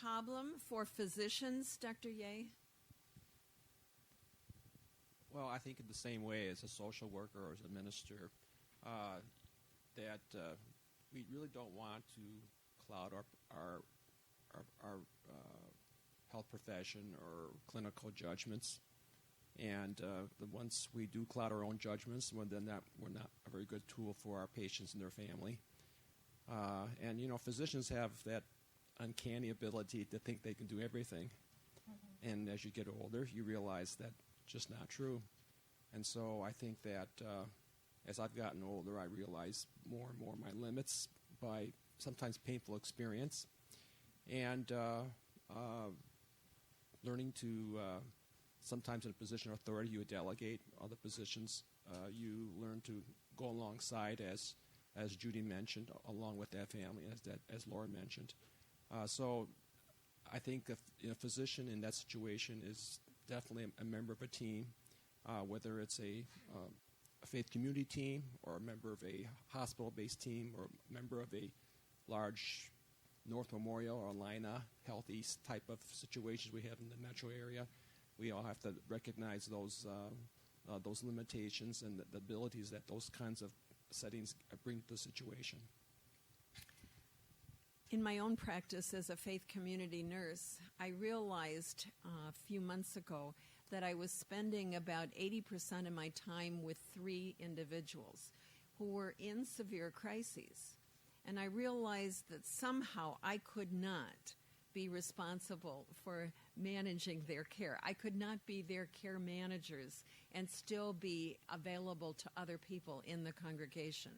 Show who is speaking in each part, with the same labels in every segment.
Speaker 1: problem for physicians, Dr. Ye?
Speaker 2: Well, I think in the same way as a social worker or as a minister, that we really don't want to cloud our health profession or clinical judgments. And once we do cloud our own judgments, well, then we're not a very good tool for our patients and their family. And, physicians have that uncanny ability to think they can do everything. Mm-hmm. And as you get older, you realize that's just not true. And so I think that as I've gotten older, I realize more and more my limits by sometimes painful experience. And learning to, sometimes in a position of authority, you delegate. Other positions, you learn to go alongside, as Judy mentioned, along with that family, as Laura mentioned. So I think a physician in that situation is definitely a member of a team, whether it's a faith community team or a member of a hospital-based team or a member of a large North Memorial or Lina Health East type of situations we have in the metro area. We all have to recognize those limitations and the abilities that those kinds of settings bring to the situation.
Speaker 1: In my own practice as a faith community nurse, I realized a few months ago that I was spending about 80% of my time with 3 individuals who were in severe crises. And I realized that somehow I could not be responsible for managing their care. I could not be their care managers and still be available to other people in the congregation.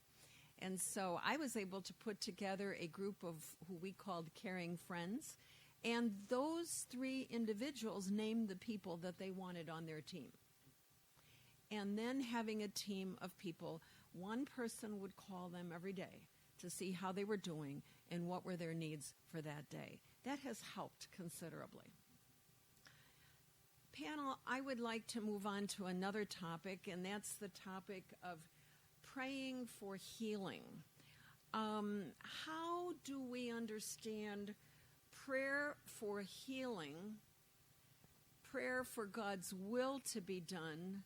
Speaker 1: And so I was able to put together a group of who we called caring friends, and those 3 individuals named the people that they wanted on their team. And then having a team of people, one person would call them every day to see how they were doing and what were their needs for that day. That has helped considerably. Panel, I would like to move on to another topic, and that's the topic of praying for healing. How do we understand prayer for healing, prayer for God's will to be done,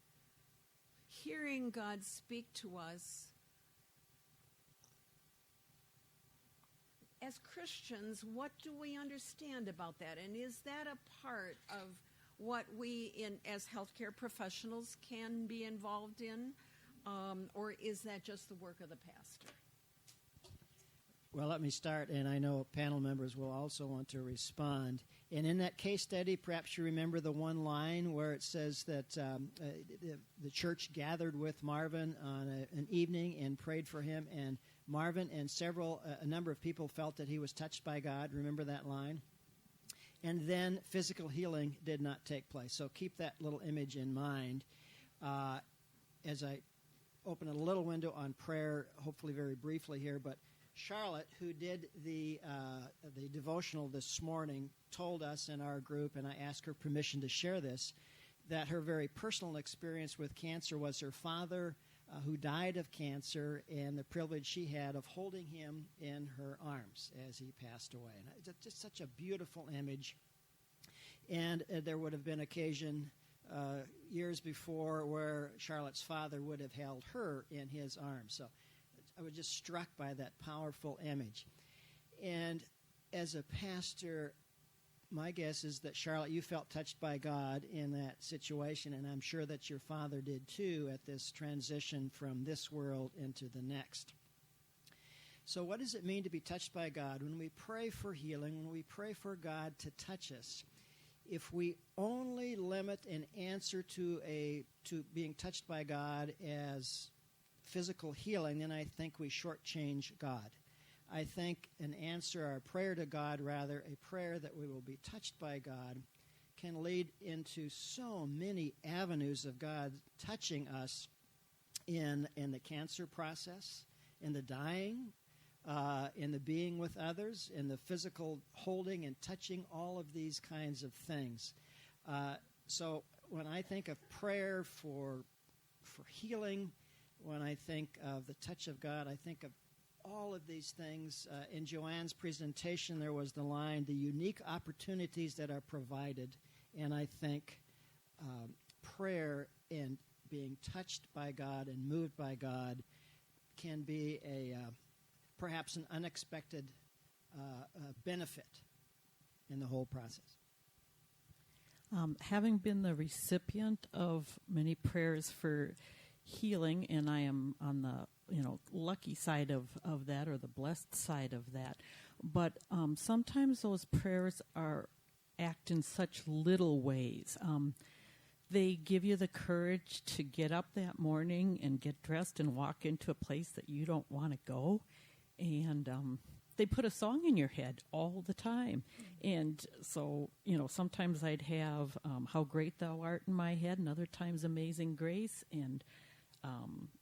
Speaker 1: hearing God speak to us? As Christians, what do we understand about that? And is that a part of what we, as healthcare professionals, can be involved in? Or is that just the work of the pastor?
Speaker 3: Well, let me start, and I know panel members will also want to respond. And in that case study, perhaps you remember the one line where it says that the church gathered with Marvin on an evening and prayed for him, and Marvin and a number of people felt that he was touched by God. Remember that line? And then physical healing did not take place. So keep that little image in mind. As I open a little window on prayer, hopefully very briefly here, but Charlotte, who did the devotional this morning, told us in our group, and I asked her permission to share this, that her very personal experience with cancer was her father who died of cancer, and the privilege she had of holding him in her arms as he passed away. And it's just such a beautiful image. And there would have been occasion years before where Charlotte's father would have held her in his arms. So I was just struck by that powerful image. And as a pastor, my guess is that, Charlotte, you felt touched by God in that situation, and I'm sure that your father did too at this transition from this world into the next. So what does it mean to be touched by God? When we pray for healing, when we pray for God to touch us, if we only limit an answer to being touched by God as physical healing, then I think we shortchange God. I think an answer, our prayer to God, rather, a prayer that we will be touched by God, can lead into so many avenues of God touching us in the cancer process, in the dying, in the being with others, in the physical holding and touching, all of these kinds of things. So when I think of prayer for healing, when I think of the touch of God, I think of all of these things, in Joanne's presentation, there was the line, the unique opportunities that are provided. And I think prayer and being touched by God and moved by God can be perhaps an unexpected benefit in the whole process.
Speaker 4: Having been the recipient of many prayers for healing, and I am on the lucky side of that, or the blessed side of that, but sometimes those prayers act in such little ways. They give you the courage to get up that morning and get dressed and walk into a place that you don't want to go, and they put a song in your head all the time. And so, sometimes I'd have How Great Thou Art in my head, and other times Amazing Grace, and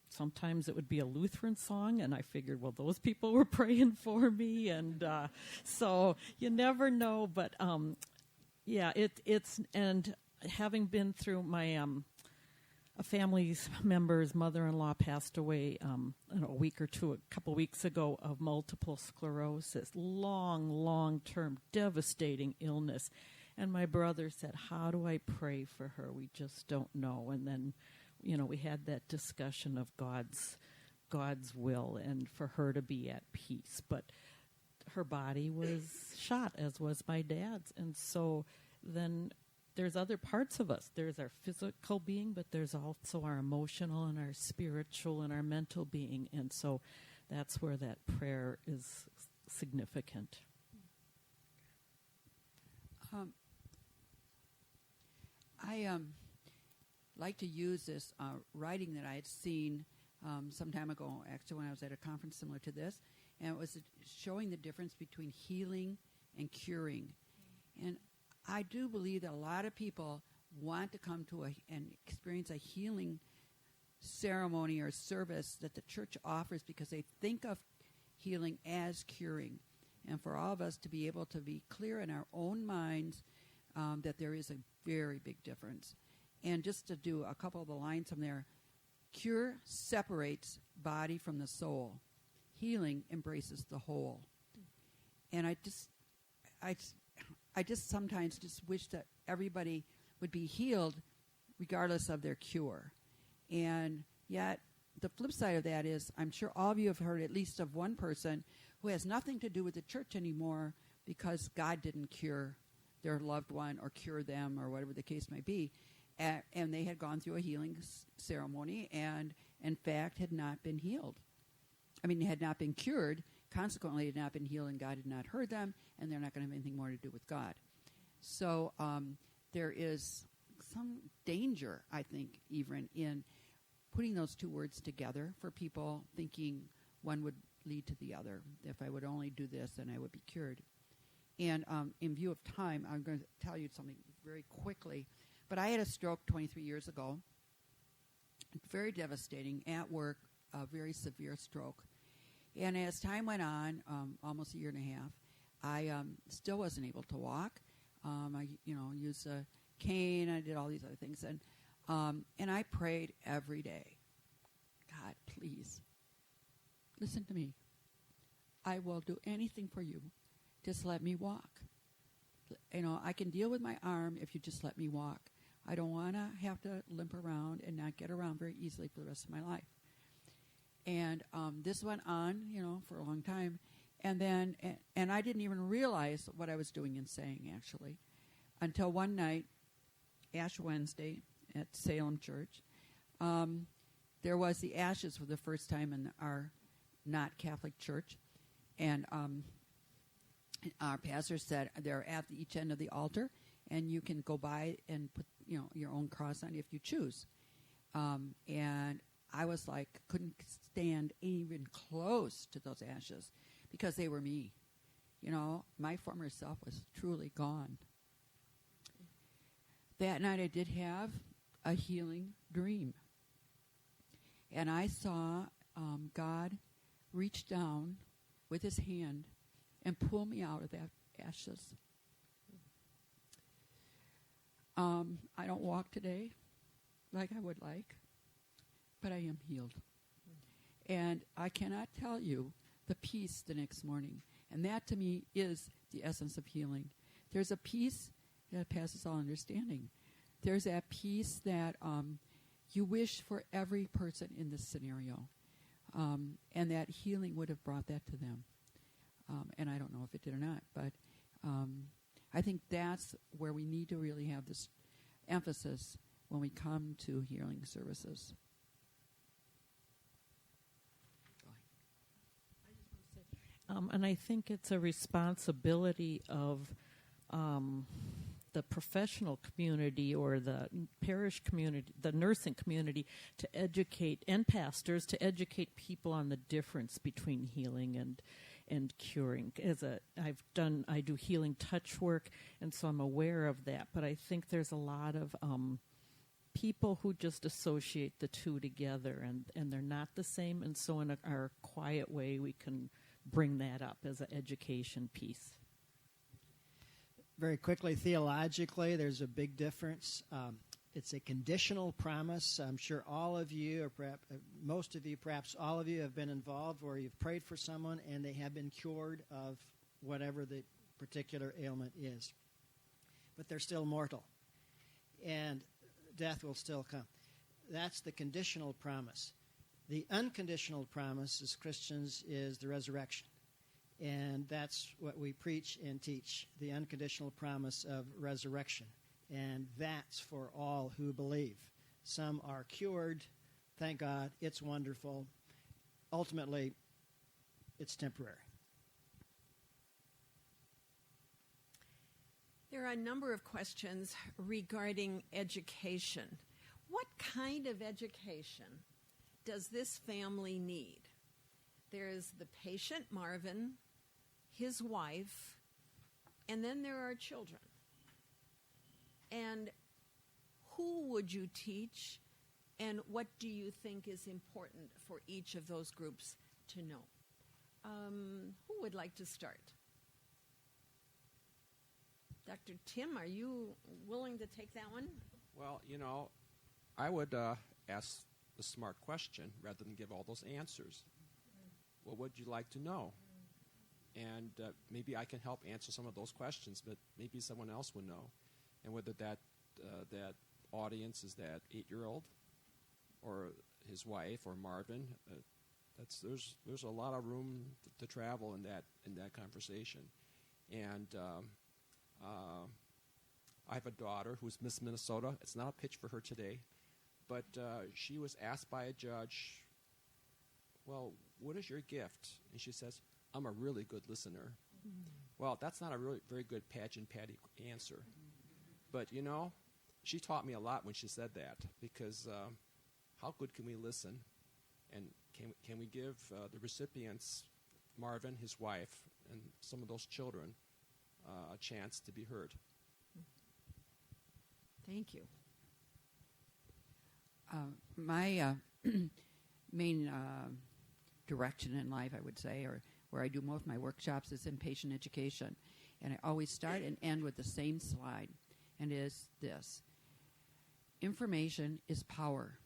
Speaker 4: sometimes it would be a Lutheran song, and I figured, well, those people were praying for me, and so you never know. But and having been through my a family's member's mother-in-law passed away a couple weeks ago of multiple sclerosis, long-term devastating illness. And my brother said, how do I pray for her? We just don't know. And then, we had that discussion of God's will and for her to be at peace. But her body was shot, as was my dad's. And so then there's other parts of us. There's our physical being, but there's also our emotional and our spiritual and our mental being. And so that's where that prayer is significant.
Speaker 5: I like to use this writing that I had seen some time ago, actually, when I was at a conference similar to this, and it was showing the difference between healing and curing. And I do believe that a lot of people want to come to and experience a healing ceremony or service that the church offers because they think of healing as curing. And for all of us to be able to be clear in our own minds that there is a very big difference. And just to do a couple of the lines from there, cure separates body from the soul. Healing embraces the whole. And I just sometimes just wish that everybody would be healed regardless of their cure. And yet, the flip side of that is, I'm sure all of you have heard at least of one person who has nothing to do with the church anymore because God didn't cure their loved one or cure them or whatever the case may be. And they had gone through a healing ceremony and, in fact, had not been healed. Had not been cured. Consequently, had not been healed, and God had not heard them, and they're not going to have anything more to do with God. So there is some danger, I think, even in putting those two words together for people thinking one would lead to the other. If I would only do this, then I would be cured. And in view of time, I'm going to tell you something very quickly. But I had a stroke 23 years ago. Very devastating at work, a very severe stroke. And as time went on, almost a year and a half, I still wasn't able to walk. I used a cane. I did all these other things. And I prayed every day. God, please, listen to me. I will do anything for you. Just let me walk. I can deal with my arm if you just let me walk. I don't want to have to limp around and not get around very easily for the rest of my life. And this went on, for a long time. And then, and I didn't even realize what I was doing and saying, actually, until one night, Ash Wednesday at Salem Church, there was the ashes for the first time in our not Catholic church. And our pastor said they're at each end of the altar, and you can go by and put, your own cross on if you choose. And I was like, couldn't stand even close to those ashes because they were me. My former self was truly gone. That night I did have a healing dream. And I saw God reach down with his hand and pull me out of that ashes. I don't walk today like I would like, but I am healed. And I cannot tell you the peace the next morning. And that, to me, is the essence of healing. There's a peace that passes all understanding. There's that peace that you wish for every person in this scenario. And that healing would have brought that to them. And I don't know if it did or not, but I think that's where we need to really have this emphasis when we come to healing services.
Speaker 4: And I think it's a responsibility of the professional community or the parish community, the nursing community, to educate, and pastors, to educate people on the difference between healing and curing. I do healing touch work, and so I'm aware of that. But I think there's a lot of people who just associate the two together, and they're not the same. And so in our quiet way, we can bring that up as an education piece.
Speaker 3: Very quickly, theologically, there's a big difference. It's a conditional promise. I'm sure all of you, or perhaps most of you, perhaps all of you, have been involved where you've prayed for someone and they have been cured of whatever the particular ailment is. But they're still mortal, and death will still come. That's the conditional promise. The unconditional promise as Christians is the resurrection. And that's what we preach and teach, the unconditional promise of resurrection. And that's for all who believe. Some are cured. Thank God. It's wonderful. Ultimately, it's temporary.
Speaker 1: There are a number of questions regarding education. What kind of education does this family need? There's the patient, Marvin, his wife, and then there are children. And who would you teach, and what do you think is important for each of those groups to know? Who would like to start? Dr. Tim, are you willing to take that one?
Speaker 2: Well, I would ask the smart question rather than give all those answers. What would you like to know? And maybe I can help answer some of those questions, but maybe someone else would know. And whether that audience is that 8-year-old or his wife or Marvin, there's a lot of room to travel in that conversation. And I have a daughter who's Miss Minnesota. It's not a pitch for her today, but she was asked by a judge, well, what is your gift? And she says, I'm a really good listener. Mm-hmm. Well, that's not a really very good patty answer. But, she taught me a lot when she said that, because how good can we listen? And can we give the recipients, Marvin, his wife, and some of those children a chance to be heard?
Speaker 1: Thank you.
Speaker 5: My main direction in life, I would say, or where I do most of my workshops, is in patient education. And I always start and end with the same slide, and it is this. Information is power.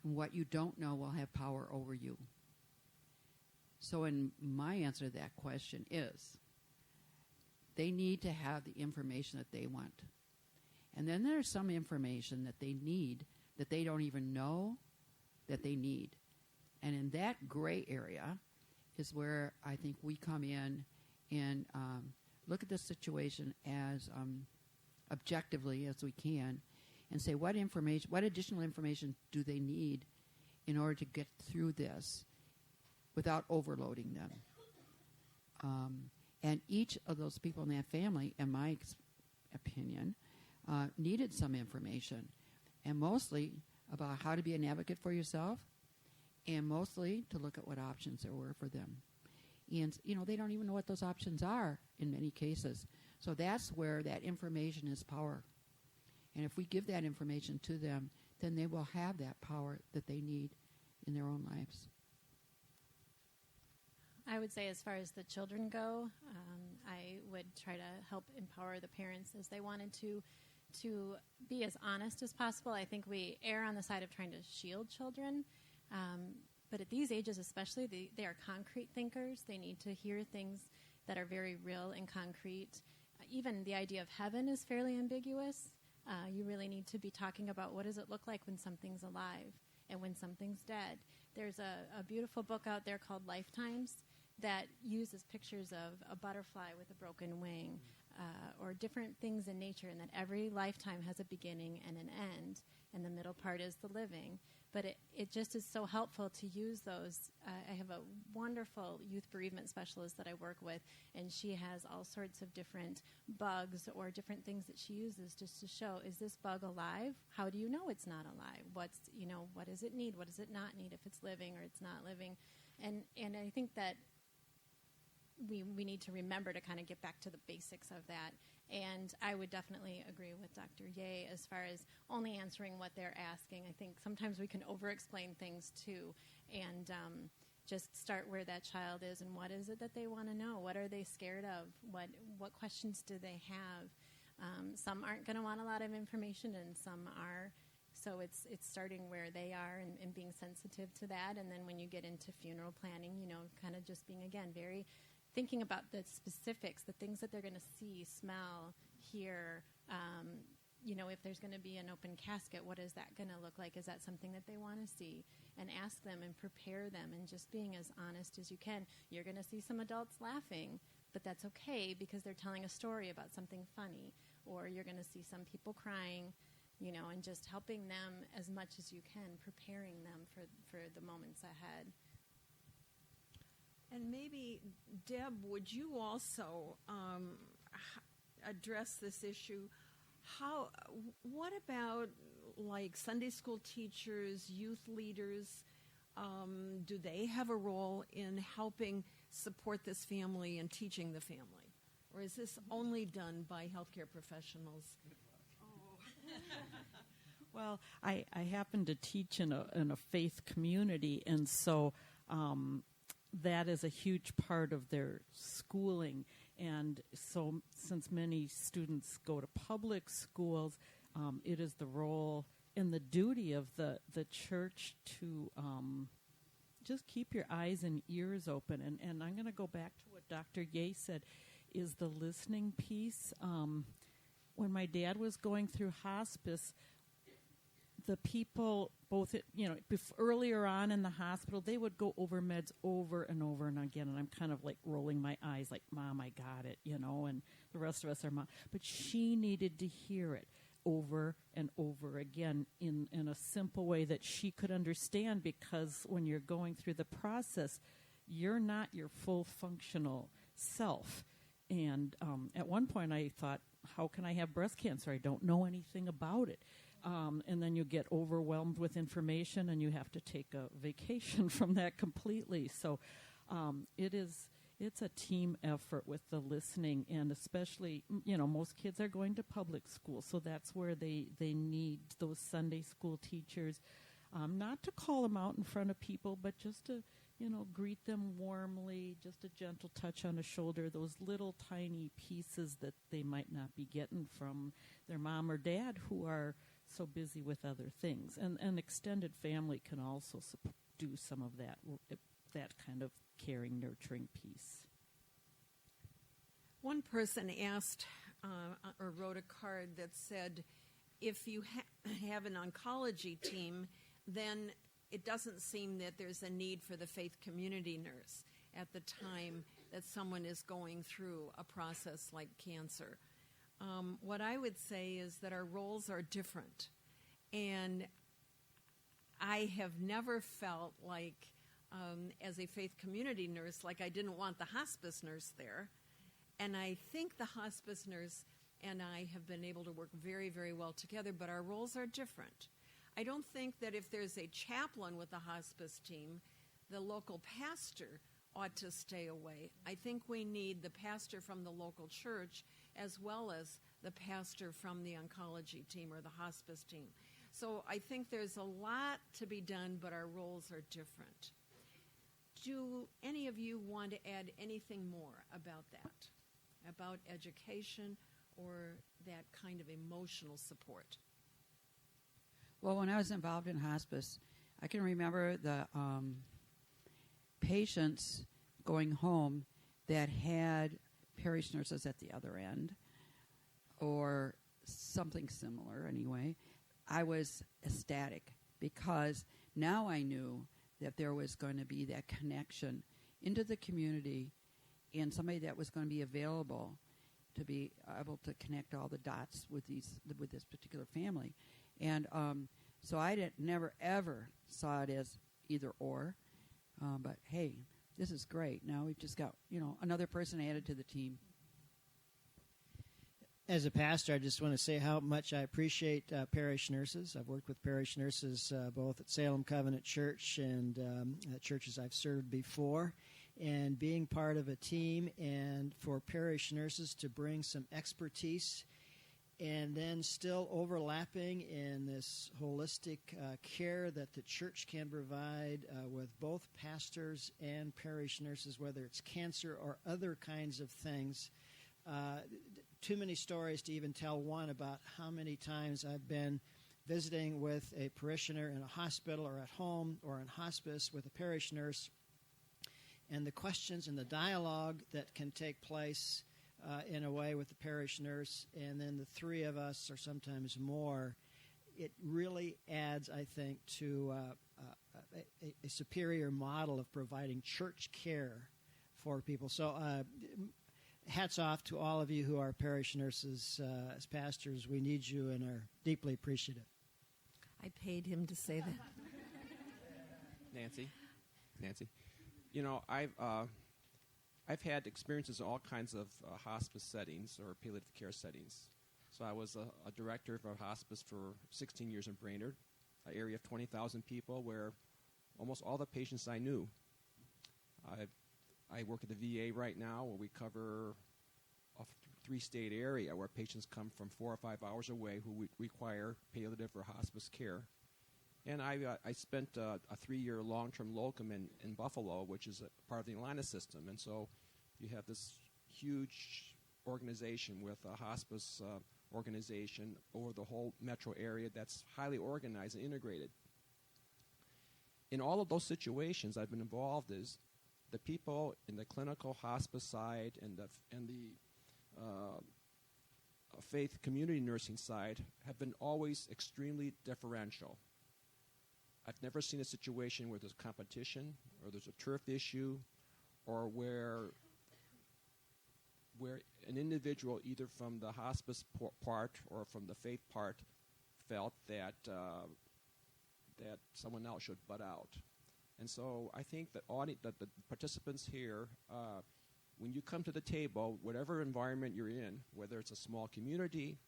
Speaker 5: And what you don't know will have power over you. So in my answer to that question is, they need to have the information that they want. And then there's some information that they need that they don't even know that they need. And in that gray area is where I think we come in and look at the situation as objectively as we can and say what additional information do they need in order to get through this without overloading them. And each of those people in that family, in my opinion, needed some information, and mostly about how to be an advocate for yourself, and mostly to look at what options there were for them. And, they don't even know what those options are in many cases. So that's where that information is power. And if we give that information to them, then they will have that power that they need in their own lives.
Speaker 6: I would say as far as the children go, I would try to help empower the parents as they wanted to be as honest as possible. I think we err on the side of trying to shield children But at these ages especially, they are concrete thinkers. They need to hear things that are very real and concrete. Even the idea of heaven is fairly ambiguous. You really need to be talking about what does it look like when something's alive and when something's dead. There's a beautiful book out there called Lifetimes that uses pictures of a butterfly with a broken wing, or different things in nature, and that every lifetime has a beginning and an end, and the middle part is the living. But it just is so helpful to use those. I have a wonderful youth bereavement specialist that I work with, and she has all sorts of different bugs or different things that she uses just to show, is this bug alive? How do you know it's not alive? What does it need? What does it not need if it's living or it's not living? And I think that we need to remember to kind of get back to the basics of that. And I would definitely agree with Dr. Ye as far as only answering what they're asking. I think sometimes we can over-explain things too, and just start where that child is and what is it that they want to know. What are they scared of? What questions do they have? Some aren't going to want a lot of information, and some are. So it's starting where they are and being sensitive to that. And then when you get into funeral planning, kind of just being, again, very thinking about the specifics, the things that they're going to see, smell, hear. If there's going to be an open casket, what is that going to look like? Is that something that they want to see? And ask them and prepare them, and just being as honest as you can. You're going to see some adults laughing, but that's okay because they're telling a story about something funny. Or you're going to see some people crying, and just helping them as much as you can, preparing them for the moments ahead.
Speaker 1: And maybe, Deb, would you also address this issue? What about like Sunday school teachers, youth leaders? Do they have a role in helping support this family and teaching the family? Or is this only done by healthcare professionals?
Speaker 4: Well, I happen to teach in a faith community, and so that is a huge part of their schooling. And so since many students go to public schools, it is the role and the duty of the church to just keep your eyes and ears open. And I'm going to go back to what Dr. Ye said, is the listening piece. When my dad was going through hospice, the people, both, earlier on in the hospital, they would go over meds over and over and again, and I'm kind of like rolling my eyes like, Mom, I got it, and the rest of us are Mom. But she needed to hear it over and over again in a simple way that she could understand, because when you're going through the process, you're not your full functional self. And at one point I thought, how can I have breast cancer? I don't know anything about it. And then you get overwhelmed with information, and you have to take a vacation from that completely. So it's a team effort with the listening, and especially, most kids are going to public school, so that's where they need those Sunday school teachers, not to call them out in front of people, but just to, greet them warmly, just a gentle touch on the shoulder, those little tiny pieces that they might not be getting from their mom or dad who are so busy with other things. And extended family can also do some of that kind of caring, nurturing piece.
Speaker 1: One person asked or wrote a card that said, if you have an oncology team, then it doesn't seem that there's a need for the faith community nurse at the time that someone is going through a process like cancer. What I would say is that our roles are different. And I have never felt like, as a faith community nurse, like I didn't want the hospice nurse there. And I think the hospice nurse and I have been able to work very, very well together, but our roles are different. I don't think that if there's a chaplain with the hospice team, the local pastor ought to stay away. I think we need the pastor from the local church as well as the pastor from the oncology team or the hospice team. So I think there's a lot to be done, but our roles are different. Do any of you want to add anything more about that, about education or that kind of emotional support?
Speaker 5: Well, when I was involved in hospice, I can remember patients going home that had parish nurses at the other end or something similar anyway, I was ecstatic because now I knew that there was going to be that connection into the community and somebody that was going to be available to be able to connect all the dots with this particular family. And so I never, ever saw it as either or. But, hey, this is great. Now we've just got, another person added to the team.
Speaker 3: As a pastor, I just want to say how much I appreciate parish nurses. I've worked with parish nurses both at Salem Covenant Church and churches I've served before. And being part of a team and for parish nurses to bring some expertise and then still overlapping in this holistic care that the church can provide with both pastors and parish nurses, whether it's cancer or other kinds of things. Too many stories to even tell one about how many times I've been visiting with a parishioner in a hospital or at home or in hospice with a parish nurse, and the questions and the dialogue that can take place in a way with the parish nurse, and then the three of us or sometimes more, it really adds, I think, to a superior model of providing church care for people. So hats off to all of you who are parish nurses. As pastors, we need you and are deeply appreciative.
Speaker 1: I paid him to say that.
Speaker 2: Nancy, I've had experiences in all kinds of hospice settings or palliative care settings. So I was a director of a hospice for 16 years in Brainerd, an area of 20,000 people where almost all the patients I knew. I work at the VA right now where we cover a three-state area where patients come from 4 or 5 hours away who require palliative or hospice care. And I spent a 3-year long-term locum in Buffalo, which is a part of the Atlanta system. And so you have this huge organization with a hospice organization over the whole metro area that's highly organized and integrated. In all of those situations I've been involved is the people in the clinical hospice side and the faith community nursing side have been always extremely deferential. I've never seen a situation where there's competition or there's a turf issue or where an individual either from the hospice part or from the faith part felt that someone else should butt out. And so I think that the participants here, when you come to the table, whatever environment you're in, whether it's a small community,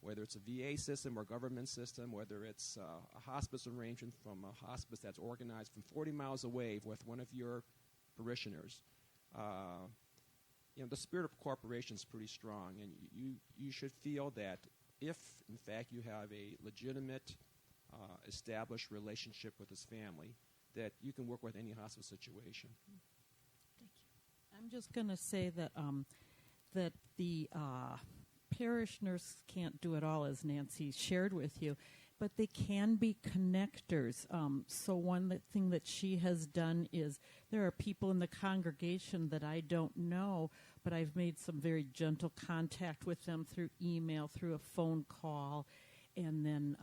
Speaker 2: whether it's a VA system or government system, whether it's a hospice arrangement from a hospice that's organized from 40 miles away with one of your parishioners, the spirit of cooperation is pretty strong, and you should feel that if, in fact, you have a legitimate, established relationship with this family, that you can work with any hospice situation.
Speaker 4: Thank you. I'm just going to say that that the parish nurse can't do it all, as Nancy shared with you, but they can be connectors. So one thing that she has done is there are people in the congregation that I don't know, but I've made some very gentle contact with them through email, through a phone call, and then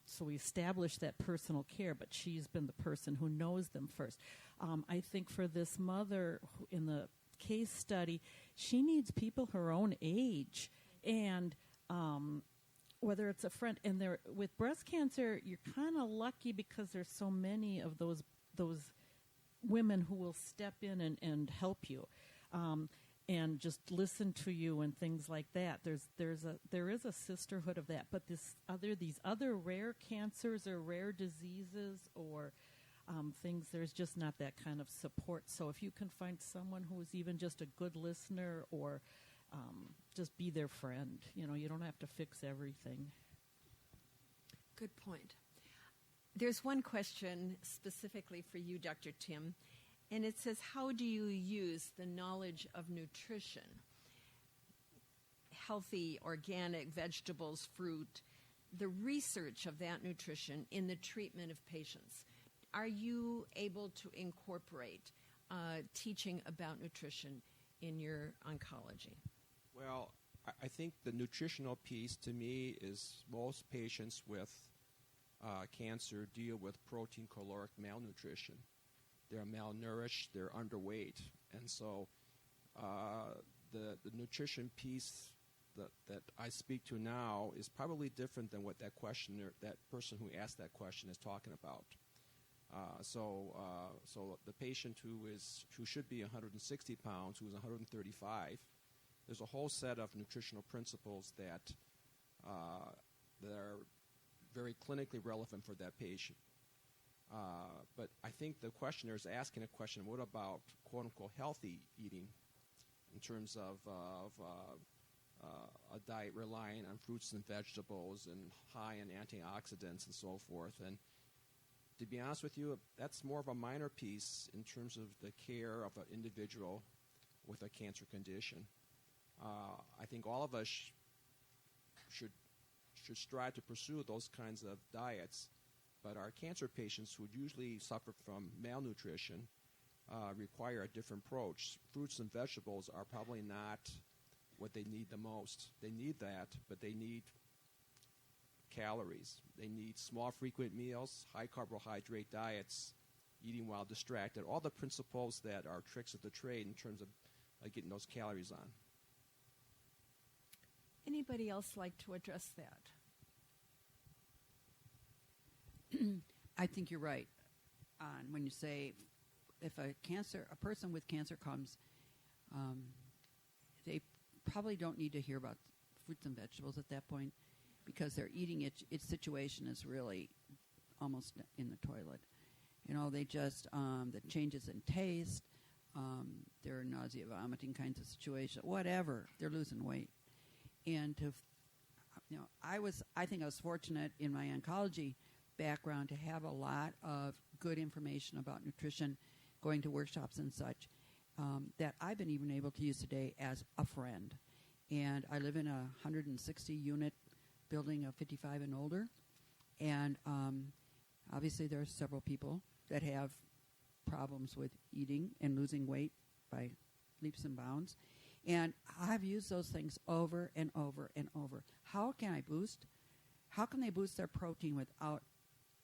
Speaker 4: so we established that personal care, but she's been the person who knows them first. I think for this mother in the case study, she needs people her own age, and whether it's a friend, and with breast cancer, you're kind of lucky because there's so many of those women who will step in and help you, and just listen to you and things like that. There is a sisterhood of that, but these other rare cancers or rare diseases or things, there's just not that kind of support. So if you can find someone who's even just a good listener or just be their friend. You don't have to fix everything.
Speaker 1: Good point. There's one question specifically for you, Dr. Tim, and it says, how do you use the knowledge of nutrition, healthy, organic vegetables, fruit, the research of that nutrition in the treatment of patients? Are you able to incorporate teaching about nutrition in your oncology?
Speaker 2: Well, I think the nutritional piece to me is most patients with cancer deal with protein caloric malnutrition. They're malnourished, they're underweight, and so the nutrition piece that I speak to now is probably different than what that person who asked that question is talking about. So the patient who should be 160 pounds, who is 135, there's a whole set of nutritional principles that are very clinically relevant for that patient. But I think the questioner is asking a question, what about quote-unquote healthy eating in terms of a diet relying on fruits and vegetables and high in antioxidants and so forth. And to be honest with you, that's more of a minor piece in terms of the care of an individual with a cancer condition. I think all of us should strive to pursue those kinds of diets, but our cancer patients who usually suffer from malnutrition require a different approach. Fruits and vegetables are probably not what they need the most. They need that, but they need calories. They need small, frequent meals, high carbohydrate diets, eating while distracted, all the principles that are tricks of the trade in terms of getting those calories on.
Speaker 1: Anybody else like to address that?
Speaker 5: I think you're right when you say if a person with cancer comes, they probably don't need to hear about fruits and vegetables at that point because they're eating it. Its situation is really almost in the toilet. You know, they just the changes in taste, their nausea, vomiting kinds of situation, whatever. They're losing weight, and I think I was fortunate in my oncology background to have a lot of good information about nutrition, going to workshops and such, that I've been even able to use today as a friend. And I live in a 160-unit building of 55 and older, and obviously there are several people that have problems with eating and losing weight by leaps and bounds. And I've used those things over and over and over. How can they boost their protein without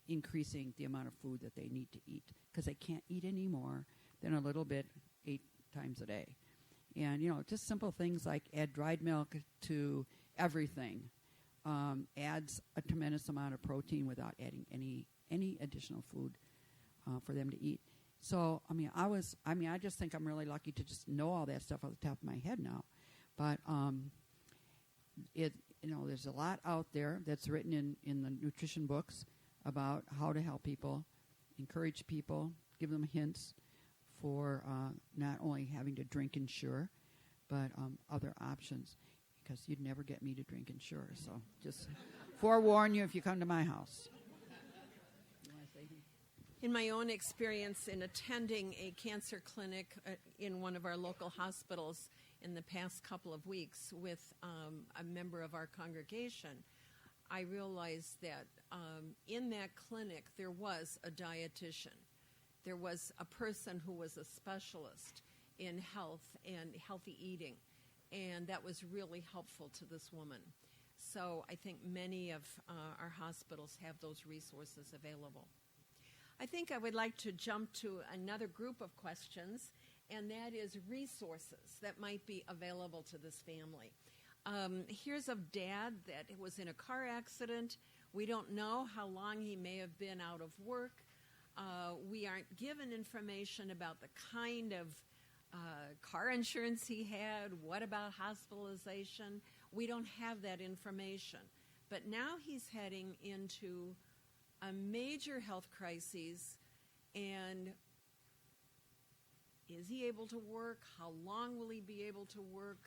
Speaker 5: increasing the amount of food that they need to eat? Because they can't eat any more than a little bit 8 times a day. And, just simple things like add dried milk to everything adds a tremendous amount of protein without adding any additional food for them to eat. So, I just think I'm really lucky to just know all that stuff off the top of my head now. But there's a lot out there that's written in the nutrition books about how to help people, encourage people, give them hints for not only having to drink Ensure, but other options. Because you'd never get me to drink Ensure, so just forewarn you if you come to my house.
Speaker 1: In my own experience in attending a cancer clinic in one of our local hospitals in the past couple of weeks with a member of our congregation, I realized that in that clinic there was a dietitian. There was a person who was a specialist in health and healthy eating, and that was really helpful to this woman. So I think many of our hospitals have those resources available. I think I would like to jump to another group of questions, and that is resources that might be available to this family. Here's a dad that was in a car accident. We don't know how long he may have been out of work. We aren't given information about the kind of car insurance he had. What about hospitalization? We don't have that information. But now he's heading into a major health crisis, and is he able to work? How long will he be able to work?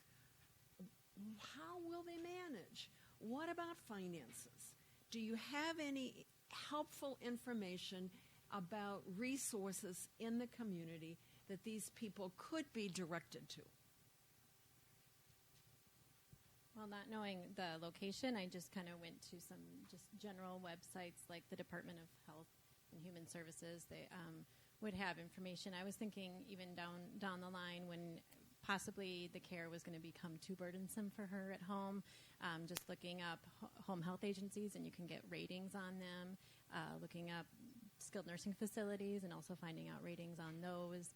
Speaker 1: How will they manage? What about finances? Do you have any helpful information about resources in the community that these people could be directed to?
Speaker 6: Well, not knowing the location, I just kind of went to some just general websites like the Department of Health and Human Services. would have information. I was thinking even down the line when possibly the care was going to become too burdensome for her at home, just looking up home health agencies, and you can get ratings on them, looking up skilled nursing facilities and also finding out ratings on those,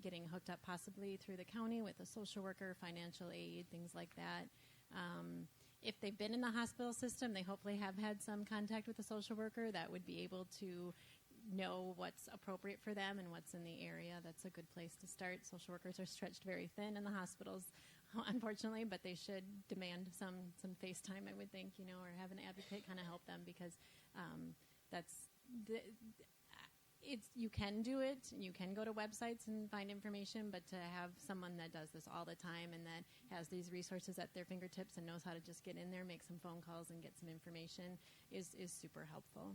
Speaker 6: getting hooked up possibly through the county with a social worker, financial aid, things like that. If they've been in the hospital system, they hopefully have had some contact with a social worker that would be able to know what's appropriate for them and what's in the area. That's a good place to start. Social workers are stretched very thin in the hospitals, unfortunately, but they should demand some FaceTime, I would think, or have an advocate kind of help them, because you can do it, and you can go to websites and find information, but to have someone that does this all the time and that has these resources at their fingertips and knows how to just get in there, make some phone calls, and get some information is super helpful.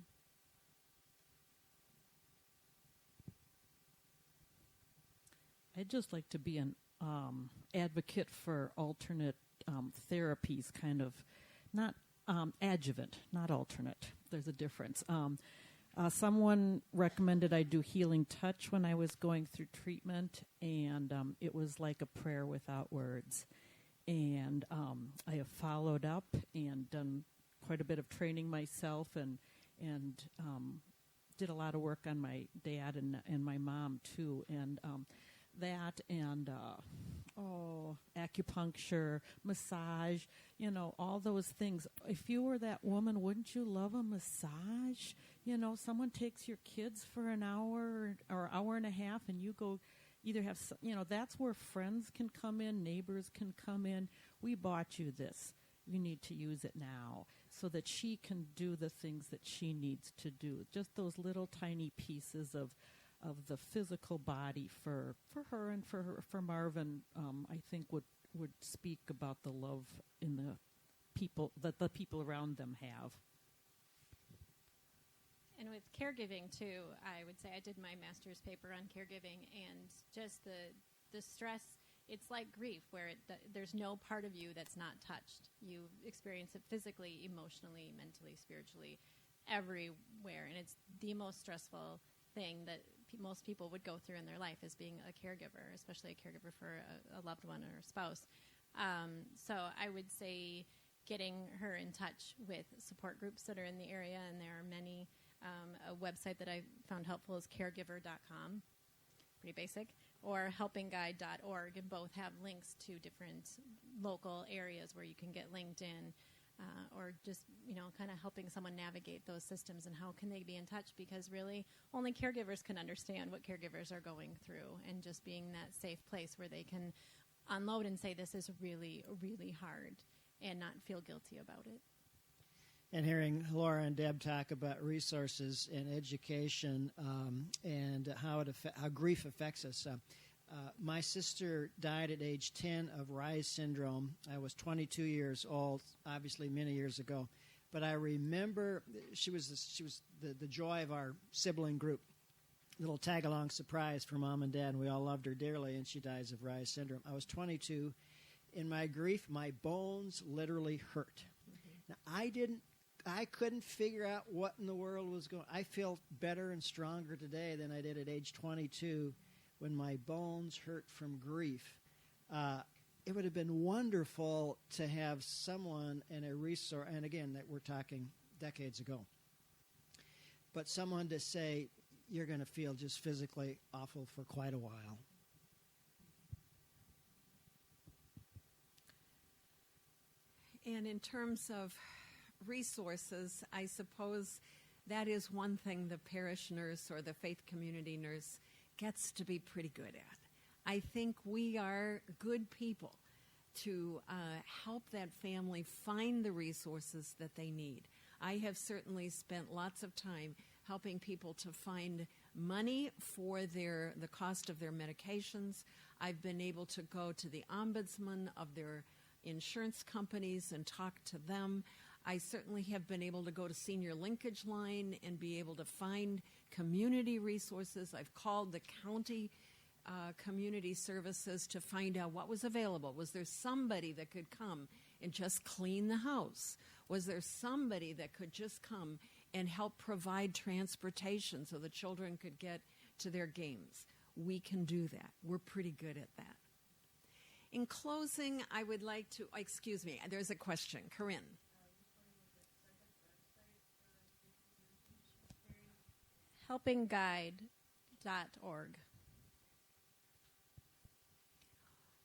Speaker 4: I'd just like to be an advocate for alternate therapies, kind of, not adjuvant, not alternate. There's a difference. Someone recommended I do healing touch when I was going through treatment, and it was like a prayer without words. And I have followed up and done quite a bit of training myself, and did a lot of work on my dad and my mom too, and that and acupuncture, massage, all those things. If you were that woman, wouldn't you love a massage? Someone takes your kids for an hour or hour and a half, and you go either have, that's where friends can come in, neighbors can come in. We bought you this. You need to use it now, so that she can do the things that she needs to do. Just those little tiny pieces of the physical body for her and for Marvin, I think would speak about the love in the people that the people around them have.
Speaker 6: And with caregiving too, I would say I did my master's paper on caregiving, and just the stress. It's like grief, where there's no part of you that's not touched. You experience it physically, emotionally, mentally, spiritually, everywhere, and it's the most stressful thing that most people would go through in their life, is being a caregiver, especially a caregiver for a loved one or a spouse. So I would say getting her in touch with support groups that are in the area, and there are many. A website that I found helpful is caregiver.com, pretty basic, or helpingguide.org, and both have links to different local areas where you can get linked in, or just, kind of helping someone navigate those systems and how can they be in touch, because really only caregivers can understand what caregivers are going through, and just being that safe place where they can unload and say, this is really, really hard, and not feel guilty about it.
Speaker 3: And hearing Laura and Deb talk about resources and education and how grief affects us. My sister died at age 10 of Reye's syndrome. I was 22 years old, obviously many years ago. But I remember she was the joy of our sibling group. Little tag-along surprise for Mom and Dad, and we all loved her dearly, and she dies of Reye's syndrome. I was 22. In my grief, my bones literally hurt. Now, I couldn't figure out what in the world was going on. I feel better and stronger today than I did at age 22 when my bones hurt from grief. It would have been wonderful to have someone and a resource, and again, that we're talking decades ago, but someone to say, you're going to feel just physically awful for quite a while.
Speaker 1: And in terms of resources, I suppose that is one thing the parish nurse or the faith community nurse gets to be pretty good at. I think we are good people to help that family find the resources that they need. I have certainly spent lots of time helping people to find money for the cost of their medications. I've been able to go to the ombudsman of their insurance companies and talk to them. I certainly have been able to go to Senior Linkage Line and be able to find community resources. I've called the county community services to find out what was available. Was there somebody that could come and just clean the house? Was there somebody that could just come and help provide transportation so the children could get to their games. We can do that. We're pretty good at that. In closing, I would like to, excuse me, there's a question. Corinne.
Speaker 6: helpingguide.org.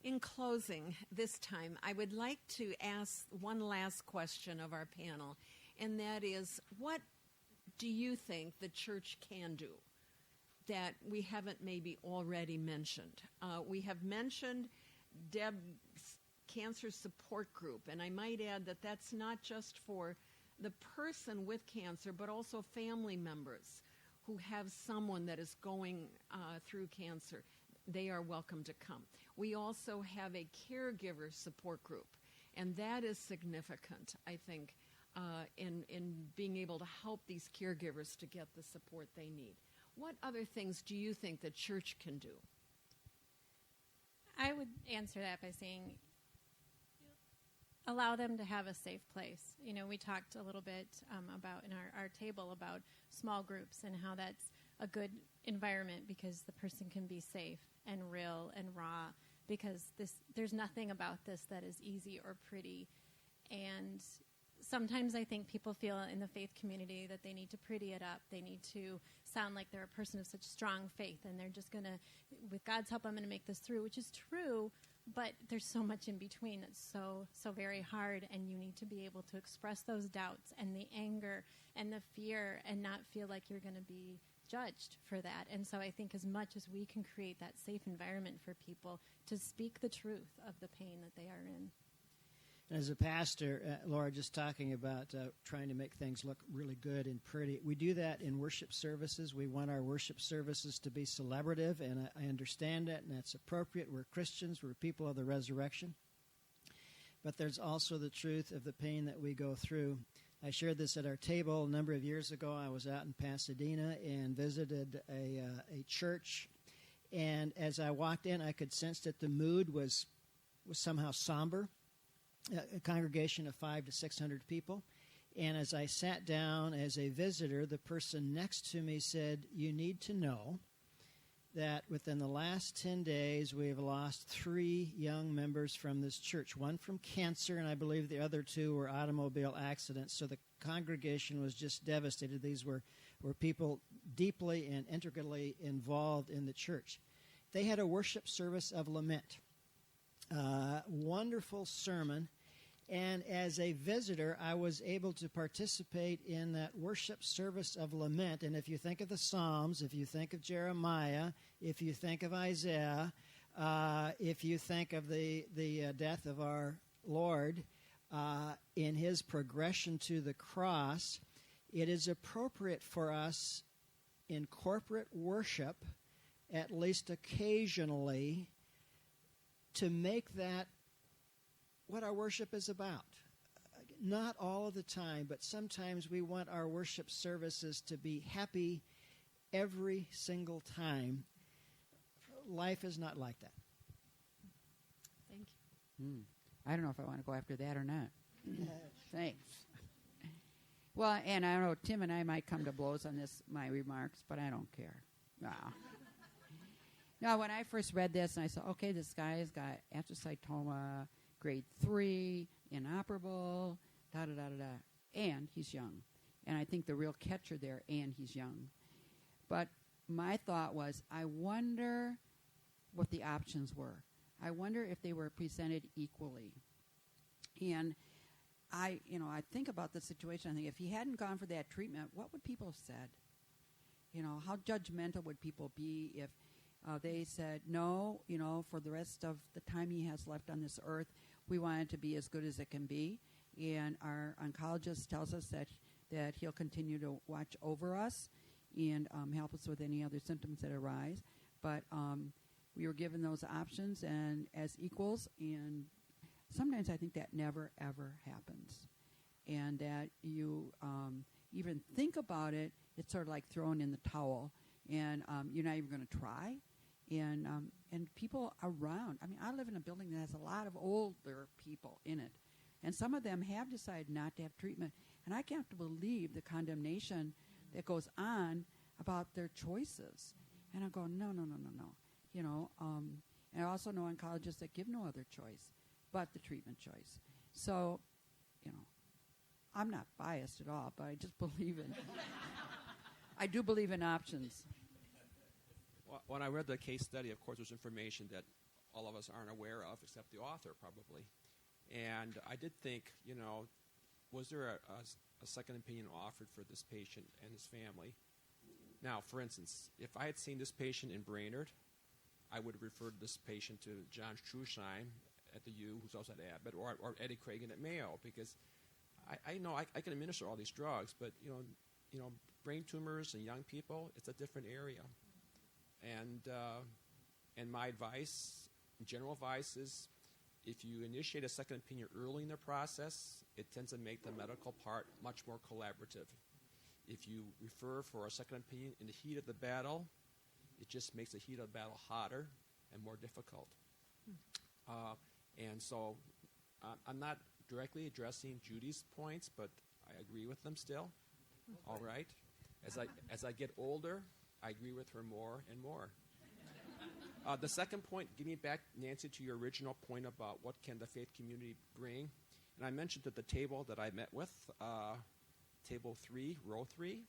Speaker 1: In closing, this time, I would like to ask one last question of our panel, and that is, what do you think the church can do that we haven't maybe already mentioned? We have mentioned Deb's cancer support group, and I might add that that's not just for the person with cancer, but also family members who have someone that is going through cancer. They are welcome to come. We also have a caregiver support group, and that is significant, I think, in being able to help these caregivers to get the support they need. What other things do you think the church can do?
Speaker 6: I would answer that by saying allow them to have a safe place. You know, we talked a little bit about in our table about small groups and how that's a good environment because the person can be safe and real and raw, because there's nothing about this that is easy or pretty. And sometimes I think people feel in the faith community that they need to pretty it up. They need to sound like they're a person of such strong faith, and they're just going to, with God's help, I'm going to make this through, which is true, but there's so much in between that's so very hard, and you need to be able to express those doubts and the anger and the fear and not feel like you're going to be judged for that. And so I think as much as we can create that safe environment for people to speak the truth of the pain that they are in.
Speaker 3: As a pastor, Laura, just talking about trying to make things look really good and pretty, we do that in worship services. We want our worship services to be celebrative, and I understand that, and that's appropriate. We're Christians. We're people of the resurrection. But there's also the truth of the pain that we go through. I shared this at our table a number of years ago. I was out in Pasadena and visited a church, and as I walked in, I could sense that the mood was somehow somber. A congregation of 500 to 600 people. And as I sat down as a visitor, the person next to me said, "You need to know that within the last 10 days, we have lost 3 young members from this church, one from cancer, and I believe the other 2 were automobile accidents." So the congregation was just devastated. These were people deeply and integrally involved in the church. They had a worship service of lament. Wonderful sermon. And as a visitor, I was able to participate in that worship service of lament. And if you think of the Psalms, if you think of Jeremiah, if you think of Isaiah, if you think of the death of our Lord in his progression to the cross, it is appropriate for us in corporate worship, at least occasionally, to make that what our worship is about. Not all of the time, but sometimes we want our worship services to be happy every single time. Life is not like that.
Speaker 5: Thank you. I don't know if I want to go after that or not. Thanks. Well, and I don't know, Tim and I might come to blows on my remarks, but I don't care. No. No, when I first read this, and I saw, okay, this guy's got astrocytoma, grade 3, inoperable, da-da-da-da-da, and he's young. And I think the real catcher there, and he's young. But my thought was, I wonder what the options were. I wonder if they were presented equally. And I think about the situation. I think if he hadn't gone for that treatment, what would people have said? How judgmental would people be if they said, no, for the rest of the time he has left on this earth, we want it to be as good as it can be. And our oncologist tells us that he'll continue to watch over us and help us with any other symptoms that arise. But we were given those options and as equals, and sometimes I think that never, ever happens. And that you even think about it, it's sort of like throwing in the towel, and you're not even going to try. And people around. I mean, I live in a building that has a lot of older people in it. And some of them have decided not to have treatment. And I can't believe the condemnation that goes on about their choices. And I go, no. And I also know oncologists that give no other choice but the treatment choice. So, I'm not biased at all, but I just believe in, I do believe in options.
Speaker 2: Well, when I read the case study, of course, there's information that all of us aren't aware of, except the author, probably. And I did think, was there a second opinion offered for this patient and his family? Now, for instance, if I had seen this patient in Brainerd, I would have referred this patient to John Strusheim at the U, who's also at Abbott, or Eddie Cragen at Mayo, because I know I can administer all these drugs, but brain tumors in young people, it's a different area. And my advice, general advice, is if you initiate a second opinion early in the process, it tends to make the medical part much more collaborative. If you refer for a second opinion in the heat of the battle, it just makes the heat of the battle hotter and more difficult. And so I'm not directly addressing Judy's points, but I agree with them still. All right. As I get older, I agree with her more and more. The second point, getting back, Nancy, to your original point about what can the faith community bring. And I mentioned at the table that I met with, table 3, row 3,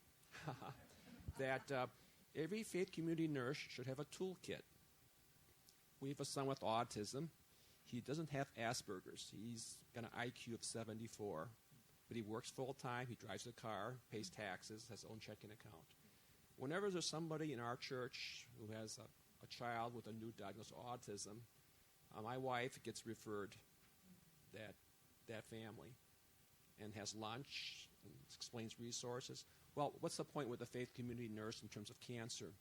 Speaker 2: that every faith community nurse should have a toolkit. We have a son with autism. He doesn't have Asperger's. He's got an IQ of 74. But he works full-time. He drives a car, pays taxes, has his own checking account. Whenever there's somebody in our church who has a child with a new diagnosis of autism, my wife gets referred that family and has lunch and explains resources. Well, what's the point with a faith community nurse in terms of cancer?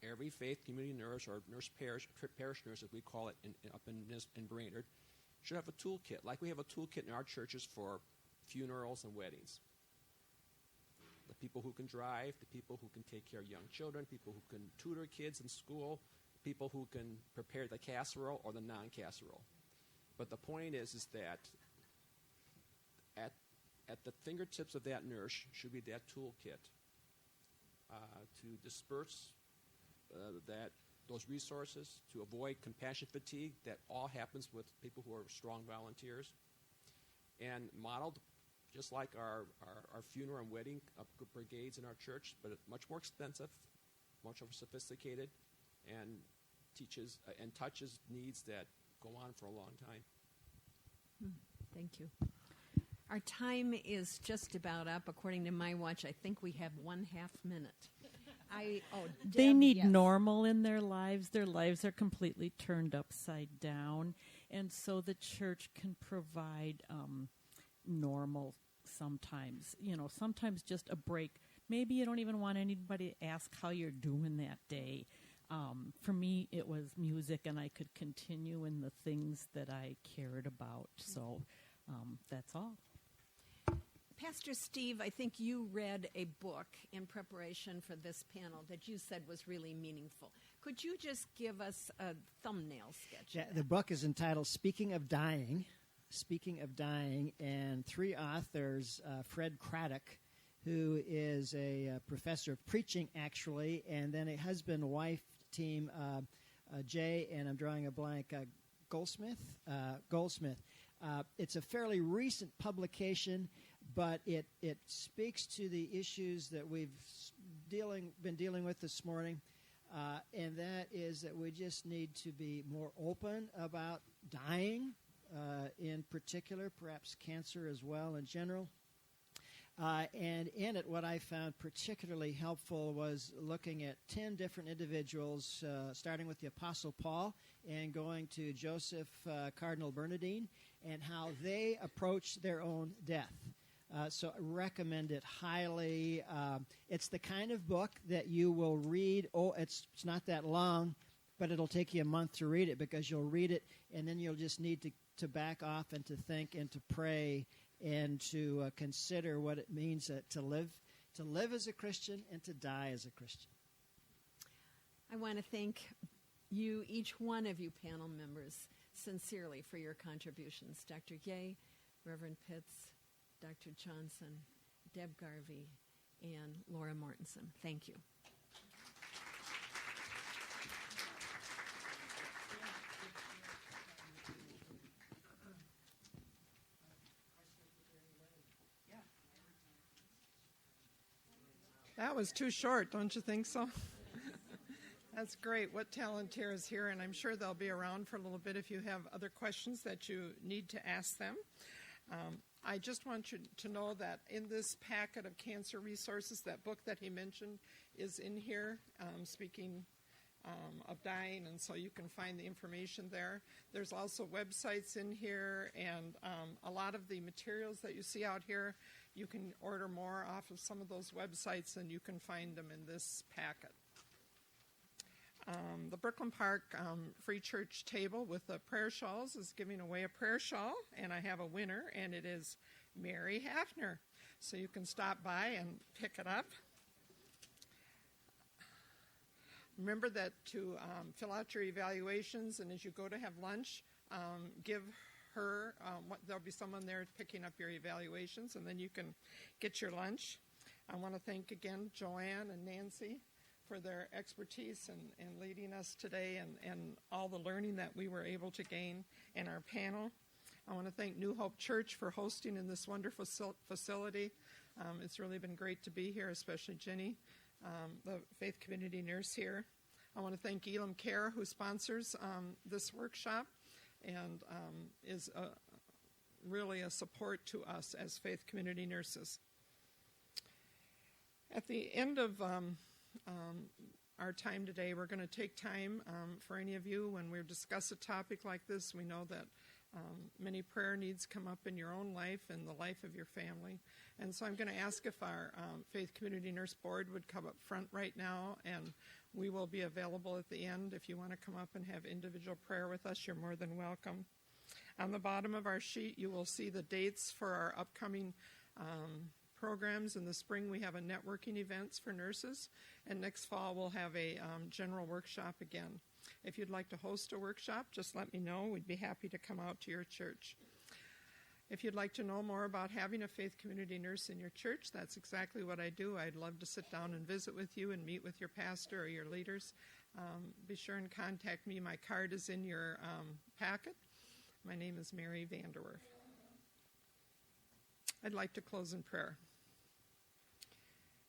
Speaker 2: Every faith community nurse or parish nurse, as we call it up in Brainerd, should have a toolkit, like we have a toolkit in our churches for funerals and weddings. The people who can drive, the people who can take care of young children, people who can tutor kids in school, people who can prepare the casserole or the non-casserole. But the point is that at the fingertips of that nurse should be that toolkit to disperse those resources, to avoid compassion fatigue that all happens with people who are strong volunteers, and modeled just like our funeral and wedding brigades in our church, but much more expensive, much more sophisticated, and teaches and touches needs that go on for a long time.
Speaker 1: Thank you. Our time is just about up. According to my watch, I think we have 1/2 minute.
Speaker 4: They need
Speaker 1: yes.
Speaker 4: normal in their lives. Their lives are completely turned upside down. And so the church can provide normal sometimes. Sometimes just a break. Maybe you don't even want anybody to ask how you're doing that day. For me, it was music, and I could continue in the things that I cared about. So that's all.
Speaker 1: Pastor Steve, I think you read a book in preparation for this panel that you said was really meaningful. Could you just give us a thumbnail sketch?
Speaker 3: Yeah, the book is entitled Speaking of Dying, and 3 authors, Fred Craddock, who is a professor of preaching, actually, and then a husband-wife team, Jay, and I'm drawing a blank, Goldsmith. It's a fairly recent publication, but it speaks to the issues that we've been dealing with this morning, and that is that we just need to be more open about dying, in particular, perhaps cancer as well in general. And in it, what I found particularly helpful was looking at 10 different individuals, starting with the Apostle Paul and going to Joseph Cardinal Bernardine, and how they approached their own death. So I recommend it highly. It's the kind of book that you will read. It's not that long, but it'll take you a month to read it, because you'll read it, and then you'll just need to back off and to think and to pray and to consider what it means to live as a Christian and to die as a Christian.
Speaker 1: I want to thank you, each one of you panel members, sincerely for your contributions. Dr. Yeh, Reverend Pitts, Dr. Johnson, Deb Garvey, and Laura Mortensen. Thank you.
Speaker 7: That was too short, don't you think so? That's great. What Talentair is here, and I'm sure they'll be around for a little bit if you have other questions that you need to ask them. I just want you to know that in this packet of cancer resources, that book that he mentioned is in here, speaking of dying, and so you can find the information there. There's also websites in here, and a lot of the materials that you see out here, you can order more off of some of those websites, and you can find them in this packet. The Brooklyn Park Free Church table with the prayer shawls is giving away a prayer shawl, and I have a winner, and it is Mary Hafner. So you can stop by and pick it up. Remember that to fill out your evaluations, and as you go to have lunch, give her, there'll be someone there picking up your evaluations, and then you can get your lunch. I want to thank again Joanne and Nancy for their expertise and leading us today, and all the learning that we were able to gain in our panel. I want to thank New Hope Church for hosting in this wonderful facility. It's really been great to be here, especially Jenny, the faith community nurse here. I want to thank Elam Care, who sponsors this workshop and is really a support to us as faith community nurses. At the end of our time today, we're going to take time for any of you when we discuss a topic like this. We know that many prayer needs come up in your own life and the life of your family. And so I'm going to ask if our Faith Community Nurse Board would come up front right now, and we will be available at the end. If you want to come up and have individual prayer with us, you're more than welcome. On the bottom of our sheet, you will see the dates for our upcoming programs. In the spring, we have a networking events for nurses, and next fall we'll have a general workshop again. If you'd like to host a workshop, just let me know. We'd be happy to come out to your church. If you'd like to know more about having a faith community nurse in your church, that's exactly what I do. I'd love to sit down and visit with you and meet with your pastor or your leaders. Be sure and contact me. My card is in your packet. My name is Mary Vanderwerf. I'd like to close in prayer.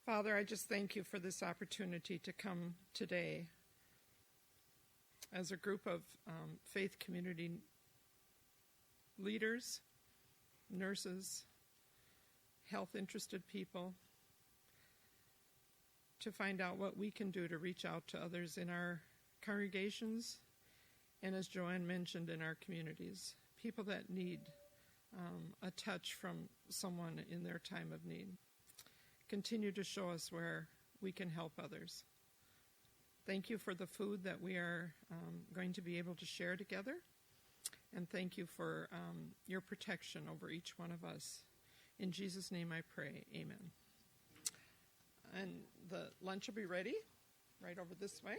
Speaker 7: Father, I just thank you for this opportunity to come today as a group of faith community leaders, nurses, health-interested people, to find out what we can do to reach out to others in our congregations and, as Joanne mentioned, in our communities, people that need a touch from someone in their time of need. Continue to show us where we can help others. Thank you for the food that we are going to be able to share together. And thank you for your protection over each one of us. In Jesus' name I pray, amen. And the lunch will be ready right over this way.